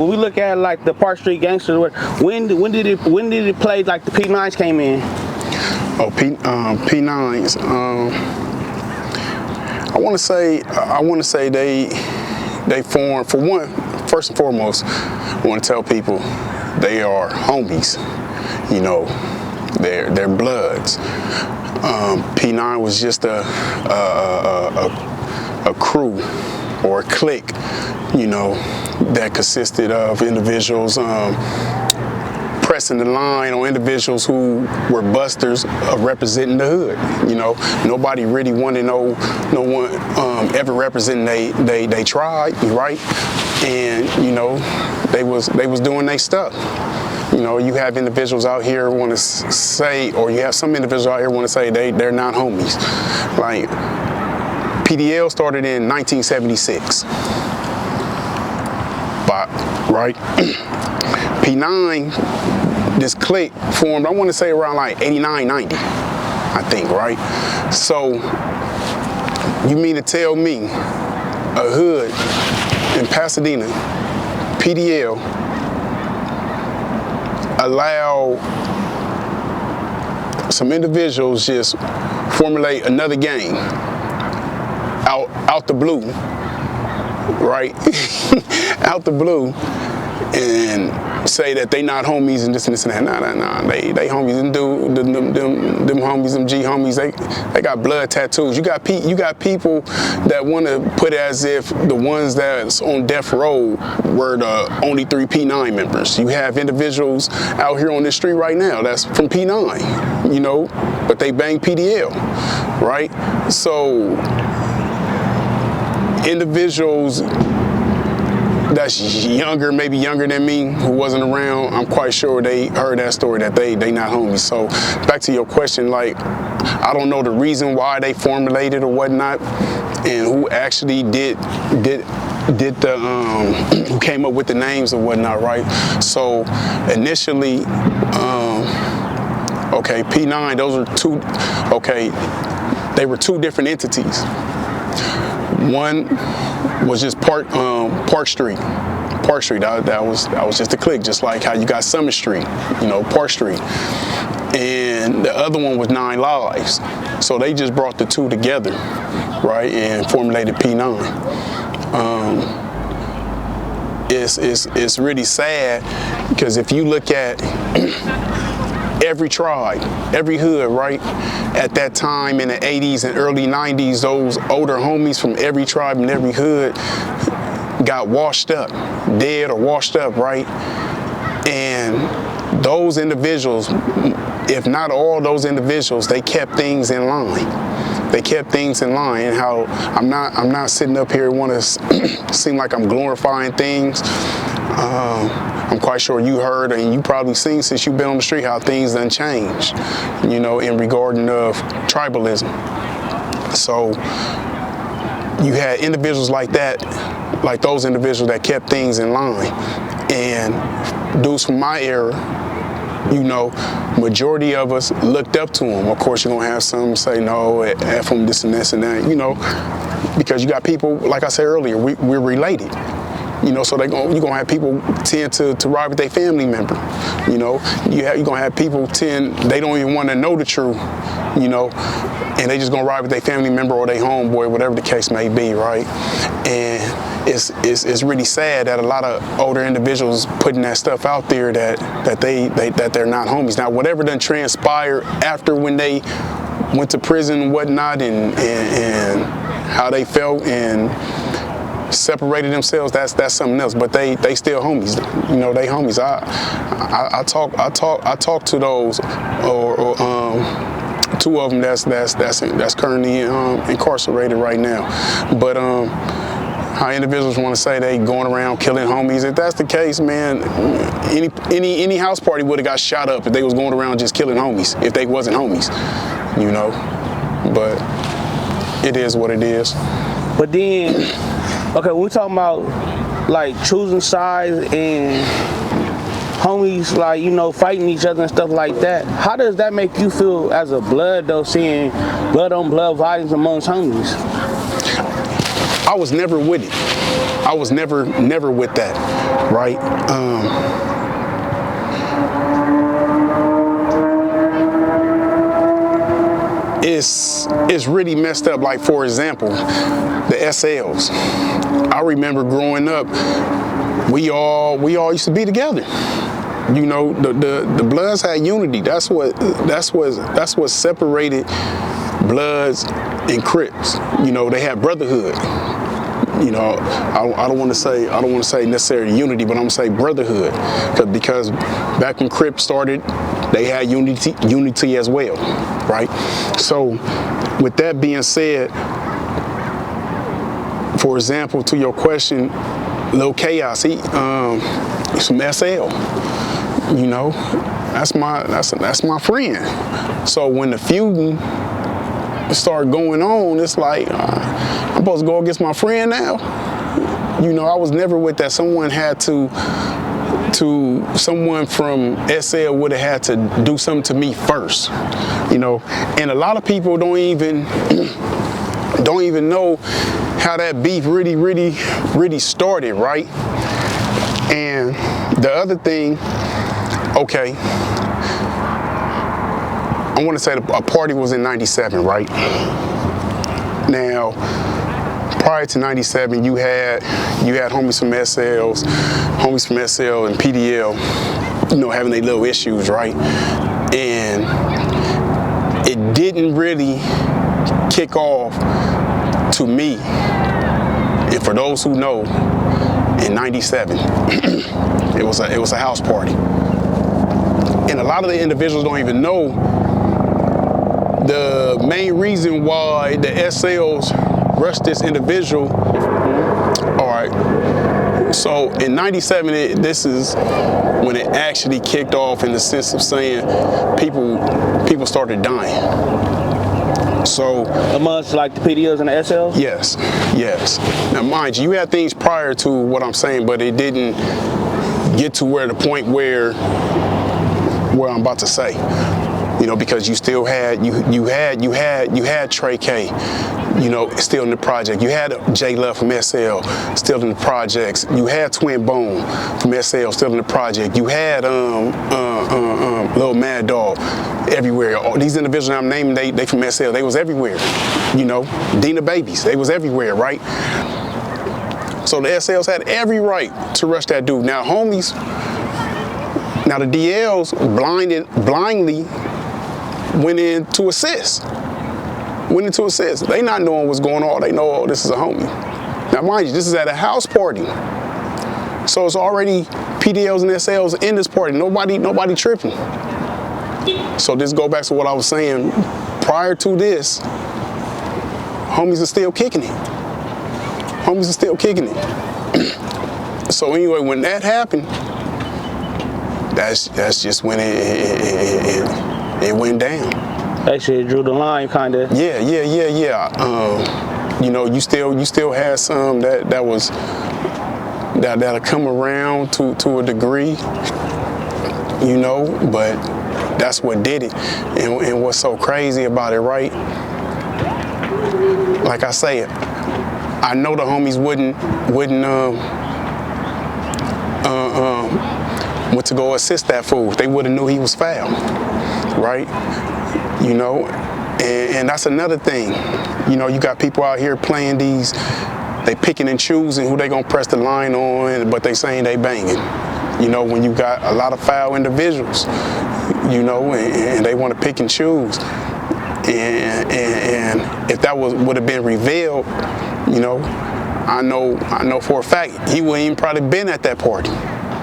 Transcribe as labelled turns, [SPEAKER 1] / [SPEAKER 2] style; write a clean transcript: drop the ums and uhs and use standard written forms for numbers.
[SPEAKER 1] When we look at like the Park Street Gangsters, when did it play like the P9s came in?
[SPEAKER 2] Oh, P9s. I want to say they formed, for one, first and foremost, I want to tell people they are homies. You know, they're bloods. P9 was just a crew or a clique, you know, that consisted of individuals pressing the line on individuals who were busters of representing the hood. You know, nobody really wanted no one ever representing they tribe, right? And you know, they was doing their stuff. You know, you have individuals out here want to say, or you have some individuals out here want to say they're not homies. Like PDL started in 1976. Right? P9, this clique formed, I want to say around like 89, 90, I think, right? So, you mean to tell me a hood in Pasadena, PDL, allow some individuals just formulate another gang out the blue, right? Out the blue, and say that they not homies and this and this and that. Nah. They homies and them homies, them G homies. They got blood tattoos. You got people that want to put it as if the ones that's on death row were the only 3 P9 members. You have individuals out here on the street right now that's from P9, you know, but they bang PDL, right? So individuals that's younger, maybe younger than me, who wasn't around, I'm quite sure they heard that story that they not homies. So back to your question, like, I don't know the reason why they formulated or whatnot, and who actually did the who came up with the names or whatnot, right? So initially, okay, P9, those are two, okay, they were two different entities. One was just Park Street. That was just a clique, just like how you got Summer Street, you know, Park Street. And the other one was 9 Lives. So they just brought the two together, right, and formulated P9. It's really sad, because if you look at every tribe, every hood, right, at that time in the 80s and early 90s, those older homies from every tribe and every hood got washed up, dead or washed up, right? And those individuals, if not all those individuals, they kept things in line. They kept things in line. And how I'm not sitting up here want to seem like I'm glorifying things. I'm quite sure you heard, and you probably seen since you've been on the street, how things done changed, you know, in regarding of tribalism. So you had individuals like that, like those individuals that kept things in line. And dudes from my era, you know, majority of us looked up to them. Of course, you're gonna have some say no, F them, this and this and that, you know, because you got people, like I said earlier, we're related. You know, so you're gonna have people tend to ride with their family member. You know, you're gonna have people they don't even want to know the truth. You know, and they just gonna ride with their family member or their homeboy, whatever the case may be, right? And it's really sad that a lot of older individuals putting that stuff out there that they're not homies. Now, whatever done transpired after when they went to prison and whatnot, and how they felt and separated themselves, that's something else. But they still homies. You know, they homies. I talk to those, or 2 of them that's currently incarcerated right now. But how individuals want to say they going around killing homies. If that's the case, man, any house party would have got shot up if they was going around just killing homies, if they wasn't homies, you know. But it is what it is.
[SPEAKER 1] But then, okay, we're talking about like choosing sides and homies, like, you know, fighting each other and stuff like that. How does that make you feel as a blood, though, seeing blood on blood violence amongst homies?
[SPEAKER 2] I was never with it. I was never with that, right? It's really messed up. Like, for example, the SLs. I remember growing up, we all used to be together. You know, the Bloods had unity. That's what separated Bloods and Crips. You know, they had brotherhood. You know, I don't want to say necessarily unity, but I'm gonna say brotherhood, because back when Crips started, they had unity as well, right? So, with that being said, for example, to your question, Lil Chaos, some SL. You know, that's my friend. So when the feuding started going on, it's like, I'm supposed to go against my friend now. You know, I was never with that. Someone from SL would have had to do something to me first. You know, and a lot of people don't even know how that beef really started, right? And the other thing, okay, I want to say a party was in '97, right? Now, prior to '97, you had homies from SL and PDL, you know, having their little issues, right? And it didn't really kick off to me, and for those who know, in '97, it was a house party. And a lot of the individuals don't even know the main reason why the SLs rushed this individual. All right. So in '97, this is when it actually kicked off, in the sense of saying people started dying. So
[SPEAKER 1] amongst like the PDLs and the SLs?
[SPEAKER 2] Yes. Now mind you, you had things prior to what I'm saying, but it didn't get to the point where I'm about to say. You know, because you still had you had Trey K, you know, still in the project. You had J Love from SL still in the projects. You had Twin Bone from SL still in the project. You had Lil Mad Dog everywhere. All these individuals I'm naming, they from SL. They was everywhere. You know, Dina Babies, they was everywhere, right? So the SLs had every right to rush that dude. Now homies, now the DLs blindly went in to assist. They not knowing what's going on. They know, oh, this is a homie. Now mind you, this is at a house party. So it's already PDLs and SLs in this party. Nobody tripping. So this go back to what I was saying. Prior to this, homies are still kicking it. So anyway, when that happened, that's just when it went down.
[SPEAKER 1] Actually, it drew the line, kind of.
[SPEAKER 2] Yeah. You know, you still had some that'll come around to a degree. You know, but that's what did it. And what's so crazy about it, right? Like I say, I know the homies wouldn't went to go assist that fool. They would have knew he was foul, right? You know, and that's another thing. You know, you got people out here playing these, they picking and choosing who they gonna press the line on, but they saying they banging. You know, when you got a lot of foul individuals, you know, and they want to pick and choose. And if that would have been revealed, you know, I know for a fact he wouldn't even probably been at that party.